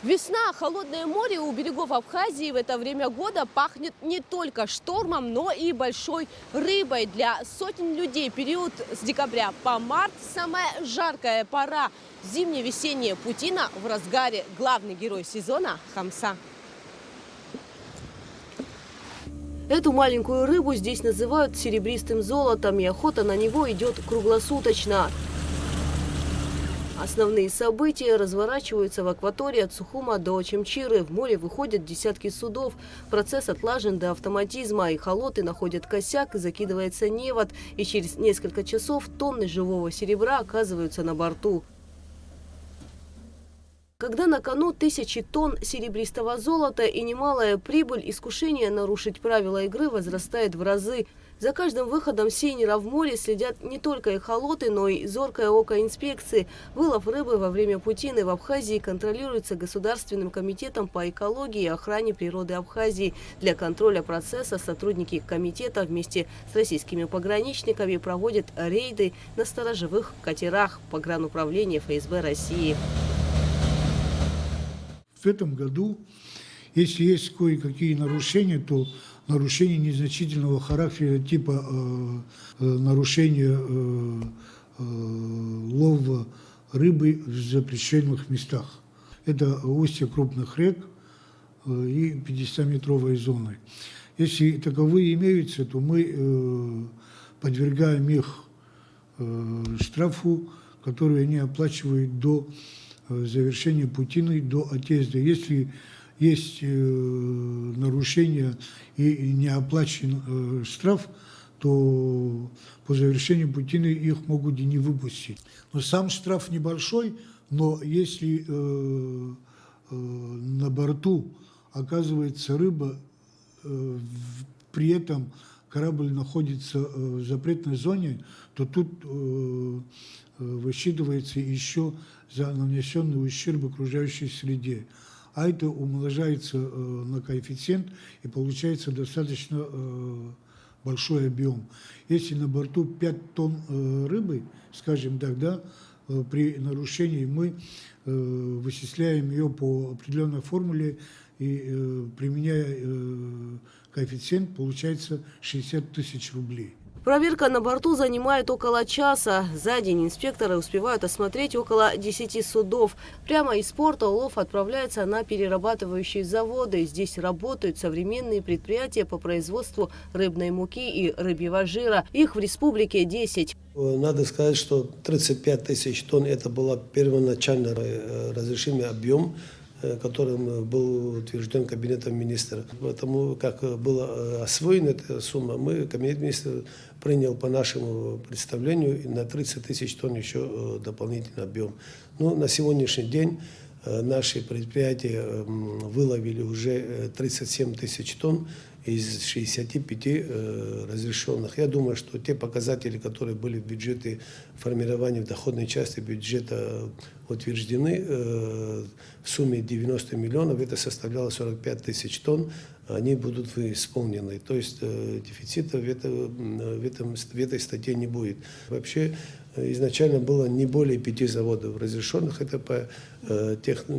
Весна, холодное море у берегов Абхазии в это время года пахнет не только штормом, но и большой рыбой. Для сотен людей период с декабря по март – самая жаркая пора. Зимне-весенняя путина в разгаре. Главный герой сезона – хамса. Эту маленькую рыбу здесь называют серебристым золотом, и охота на него идет круглосуточно. Основные события разворачиваются в акватории от Сухума до Очимчиры. В море выходят десятки судов. Процесс отлажен до автоматизма. Эхолоты находят косяк, закидывается невод. И через несколько часов тонны живого серебра оказываются на борту. Когда на кону тысячи тонн серебристого золота и немалая прибыль, искушение нарушить правила игры возрастает в разы. За каждым выходом сейнера в море следят не только эхолоты, но и зоркое око инспекции. Вылов рыбы во время путины в Абхазии контролируется Государственным комитетом по экологии и охране природы Абхазии. Для контроля процесса сотрудники комитета вместе с российскими пограничниками проводят рейды на сторожевых катерах погрануправления ФСБ России. В этом году, если есть кое-какие нарушения, то нарушения незначительного характера, типа нарушения лова рыбы в запрещенных местах. Это устья крупных рек и 50-метровой зоны. Если таковые имеются, то мы подвергаем их штрафу, который они оплачивают до завершения путины, до отъезда. Если есть нарушение и не оплачен штраф, то по завершению путины их могут и не выпустить. Но сам штраф небольшой, но если на борту оказывается рыба, при этом корабль находится в запретной зоне, то тут высчитывается еще за нанесенный ущерб окружающей среде. А это умножается на коэффициент, и получается достаточно большой объем. Если на борту 5 тонн рыбы, скажем так, да, при нарушении мы вычисляем ее по определенной формуле и, применяя коэффициент, получается 60 тысяч рублей. Проверка на борту занимает около часа. За день инспекторы успевают осмотреть около 10 судов. Прямо из порта улов отправляется на перерабатывающие заводы. Здесь работают современные предприятия по производству рыбной муки и рыбьего жира. Их в республике 10. Надо сказать, что 35 тысяч тонн – это был первоначально разрешимый объем, которым был утвержден Кабинетом министров. Потому как была освоена эта сумма, Кабинет министров принял по нашему представлению на 30 тысяч тонн еще дополнительный объем. Но на сегодняшний день наши предприятия выловили уже 37 тысяч тонн из 65 разрешенных. Я думаю, что те показатели, которые были в бюджете формирования в доходной части бюджета утверждены в сумме 90 миллионов, это составляло 45 тысяч тонн, они будут исполнены. То есть дефицита в этой статье не будет. Вообще изначально было не более 5 заводов разрешенных, это по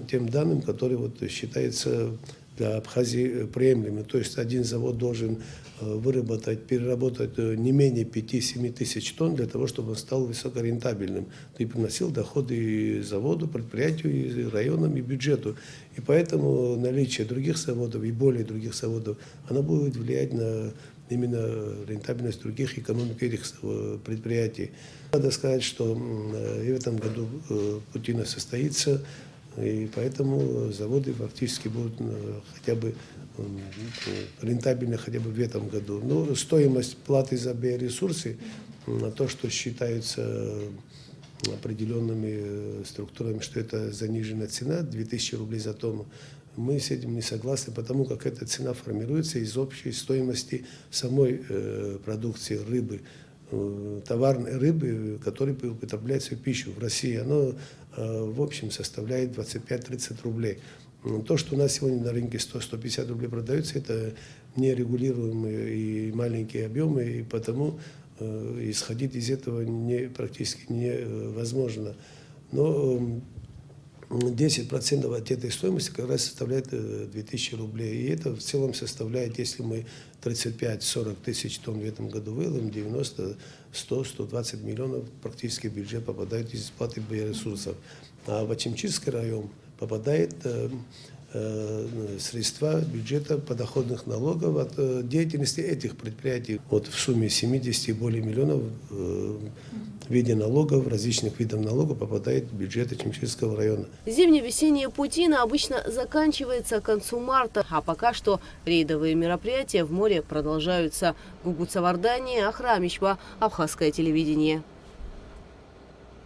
тем данным, которые считаются для Абхазии приемлемыми. То есть один завод должен выработать, переработать не менее 5-7 тысяч тонн для того, чтобы он стал высокорентабельным и приносил доходы и заводу, предприятию, и районам, и бюджету. И поэтому наличие других заводов и более других заводов, оно будет влиять на именно рентабельность других экономик этих предприятий. Надо сказать, что и в этом году путина состоится, и поэтому заводы фактически будут хотя бы рентабельны хотя бы в этом году. Но стоимость платы за биоресурсы, то, что считается определенными структурами, что это заниженная цена, 2000 рублей за тонну, мы с этим не согласны, потому как эта цена формируется из общей стоимости самой продукции рыбы. Товарной рыбы, которая употребляется в пищу в России, оно в общем составляет 25-30 рублей. То, что у нас сегодня на рынке 100-150 рублей продается, это нерегулируемые и маленькие объемы, и потому исходить из этого практически невозможно. Но 10% от этой стоимости как раз составляет 2000 рублей. И это в целом составляет, если мы 35-40 тысяч тонн в этом году выловим, 90, 100, 120 миллионов практически в бюджет попадают из исплаты биоресурсов. А в Ачимчирский район попадает средства бюджета подоходных налогов от деятельности этих предприятий. Вот в сумме 70 и более миллионов в виде налогов, различных видов налогов попадает в бюджет Ачимчирского района. Зимне-весенняя паутина обычно заканчивается к концу марта, а пока что рейдовые мероприятия в море продолжаются. Гугут Савардани, Ахра Мичба, Абхазское телевидение.